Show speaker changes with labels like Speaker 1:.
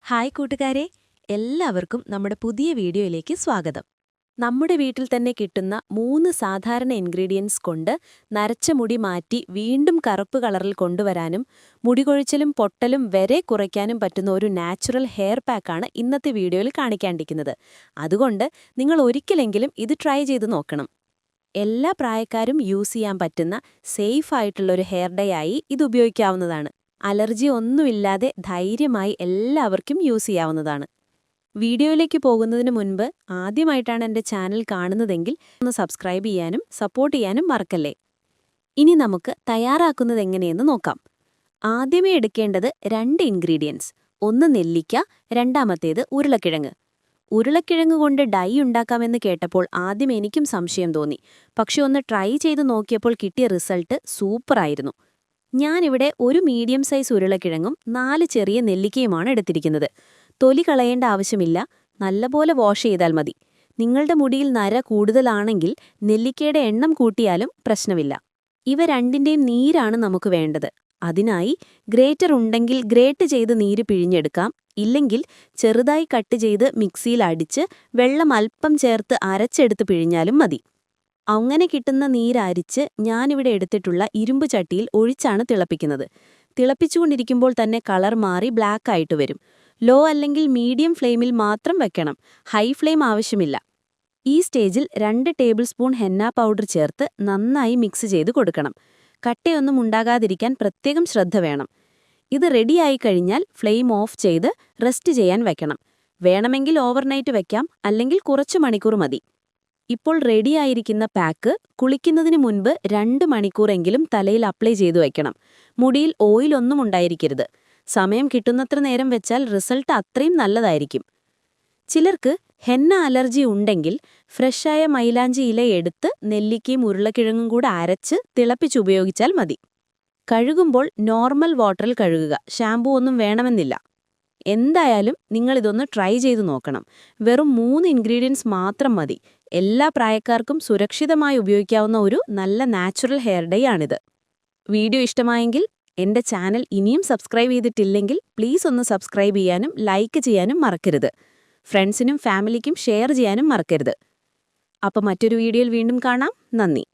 Speaker 1: Hi കൂട്ടുകാരെ, എല്ലാവർക്കും നമ്മുടെ പുതിയ വീഡിയോയിലേക്ക് സ്വാഗതം. നമ്മുടെ വീട്ടിൽ തന്നെ കിട്ടുന്ന 3 സാധാരണ ഇൻഗ്രീഡിയൻസ് കൊണ്ട് നരച്ച മുടി മാറ്റി വീണ്ടും കറുപ്പ് കളറിൽ കൊണ്ടുവരാനും മുടികൊഴിച്ചിലും പൊട്ടലും വരെ കുറയ്ക്കാനും പറ്റുന്ന ഒരു നാച്ചുറൽ ഹെയർ പാക്കാണ് ഇന്നത്തെ വീഡിയോയിൽ കാണിക്കാണ്ടിരിക്കുന്നത്. അതുകൊണ്ട് നിങ്ങൾ ഒരിക്കലെങ്കിലും ഇത് ട്രൈ ചെയ്ത് നോക്കണം. എല്ലാ പ്രായക്കാരും യൂസ് ചെയ്യാൻ പറ്റുന്ന സേഫ് ആയിട്ടുള്ളൊരു ഹെയർ ഡൈ ആയി ഇത് ഉപയോഗിക്കാവുന്നതാണ്. അലർജി ഒന്നുമില്ലാതെ ധൈര്യമായി എല്ലാവർക്കും യൂസ് ചെയ്യാവുന്നതാണ്. വീഡിയോയിലേക്ക് പോകുന്നതിന് മുൻപ് ആദ്യമായിട്ടാണ് എൻ്റെ ചാനൽ കാണുന്നതെങ്കിൽ ഒന്ന് സബ്സ്ക്രൈബ് ചെയ്യാനും സപ്പോർട്ട് ചെയ്യാനും മറക്കല്ലേ. ഇനി നമുക്ക് തയ്യാറാക്കുന്നത് എങ്ങനെയെന്ന് നോക്കാം. ആദ്യമേ എടുക്കേണ്ടത് 2 ഇൻഗ്രീഡിയൻസ്. ഒന്ന് നെല്ലിക്ക, രണ്ടാമത്തേത് ഉരുളക്കിഴങ്ങ്. ഉരുളക്കിഴങ്ങ് കൊണ്ട് ഡൈ ഉണ്ടാക്കാമെന്ന് കേട്ടപ്പോൾ ആദ്യം എനിക്കും സംശയം തോന്നി. പക്ഷെ ഒന്ന് ട്രൈ ചെയ്ത് നോക്കിയപ്പോൾ കിട്ടിയ റിസൾട്ട് സൂപ്പറായിരുന്നു. ഞാനിവിടെ ഒരു മീഡിയം സൈസ് ഉരുളക്കിഴങ്ങും 4 ചെറിയ നെല്ലിക്കയുമാണ് എടുത്തിരിക്കുന്നത്. തൊലി കളയേണ്ട ആവശ്യമില്ല, നല്ലപോലെ വാഷ് ചെയ്താൽ മതി. നിങ്ങളുടെ മുടിയിൽ നര കൂടുതലാണെങ്കിൽ നെല്ലിക്കയുടെ എണ്ണം കൂട്ടിയാലും പ്രശ്നമില്ല. ഇവ രണ്ടിൻ്റെയും നീരാണ് നമുക്ക് വേണ്ടത്. അതിനായി ഗ്രേറ്റർ ഉണ്ടെങ്കിൽ ഗ്രേറ്റ് ചെയ്ത് നീര് പിഴിഞ്ഞെടുക്കാം. ഇല്ലെങ്കിൽ ചെറുതായി കട്ട് ചെയ്ത് മിക്സിയിൽ അടിച്ച് വെള്ളം അല്പം ചേർത്ത് അരച്ചെടുത്ത് പിഴിഞ്ഞാലും മതി. അങ്ങനെ കിട്ടുന്ന നീരരിച്ച് ഞാനിവിടെ എടുത്തിട്ടുള്ള ഇരുമ്പ് ചട്ടിയിൽ ഒഴിച്ചാണ് തിളപ്പിക്കുന്നത്. തിളപ്പിച്ചുകൊണ്ടിരിക്കുമ്പോൾ തന്നെ കളർ മാറി ബ്ലാക്ക് ആയിട്ട് വരും. ലോ അല്ലെങ്കിൽ മീഡിയം ഫ്ലെയിമിൽ മാത്രം വെക്കണം, ഹൈ ഫ്ലെയിം ആവശ്യമില്ല. ഈ സ്റ്റേജിൽ 2 ടേബിൾ സ്പൂൺ ഹെന്ന പൗഡർ ചേർത്ത് നന്നായി മിക്സ് ചെയ്ത് കൊടുക്കണം. കട്ടയൊന്നും ഉണ്ടാകാതിരിക്കാൻ പ്രത്യേകം ശ്രദ്ധ വേണം. ഇത് റെഡിയായി കഴിഞ്ഞാൽ ഫ്ലെയിം ഓഫ് ചെയ്ത് റെസ്റ്റ് ചെയ്യാൻ വെക്കണം. വേണമെങ്കിൽ ഓവർനൈറ്റ് വെക്കാം, അല്ലെങ്കിൽ കുറച്ച് മണിക്കൂർ മതി. ഇപ്പോൾ റെഡിയായിരിക്കുന്ന പാക്ക് കുളിക്കുന്നതിന് മുൻപ് 2 മണിക്കൂറെങ്കിലും തലയിൽ അപ്ലൈ ചെയ്തു വയ്ക്കണം. മുടിയിൽ ഓയിലൊന്നും ഉണ്ടായിരിക്കരുത്. സമയം കിട്ടുന്നത്ര നേരം വെച്ചാൽ റിസൾട്ട് അത്രയും നല്ലതായിരിക്കും. ചിലർക്ക് ഹെന്ന അലർജി ഉണ്ടെങ്കിൽ ഫ്രഷായ മൈലാഞ്ചി ഇല എടുത്ത് നെല്ലിക്കയും ഉരുളക്കിഴങ്ങും കൂടെ അരച്ച് തിളപ്പിച്ചുപയോഗിച്ചാൽ മതി. കഴുകുമ്പോൾ നോർമൽ വാട്ടറിൽ കഴുകുക, ഷാമ്പൂ ഒന്നും വേണമെന്നില്ല. എന്തായാലും നിങ്ങളിതൊന്ന് ട്രൈ ചെയ്തു നോക്കണം. വെറും 3 ഇൻഗ്രീഡിയൻസ് മാത്രം മതി. എല്ലാ പ്രായക്കാർക്കും സുരക്ഷിതമായി ഉപയോഗിക്കാവുന്ന ഒരു നല്ല നാച്ചുറൽ ഹെയർ ഡൈ ആണിത്. വീഡിയോ ഇഷ്ടമായെങ്കിൽ എൻ്റെ ചാനൽ ഇനിയും സബ്സ്ക്രൈബ് ചെയ്തിട്ടില്ലെങ്കിൽ പ്ലീസ് ഒന്ന് സബ്സ്ക്രൈബ് ചെയ്യാനും ലൈക്ക് ചെയ്യാനും മറക്കരുത്. ഫ്രണ്ട്സിനും ഫാമിലിക്കും ഷെയർ ചെയ്യാനും മറക്കരുത്. അപ്പോൾ മറ്റൊരു വീഡിയോയിൽ വീണ്ടും കാണാം. നന്ദി.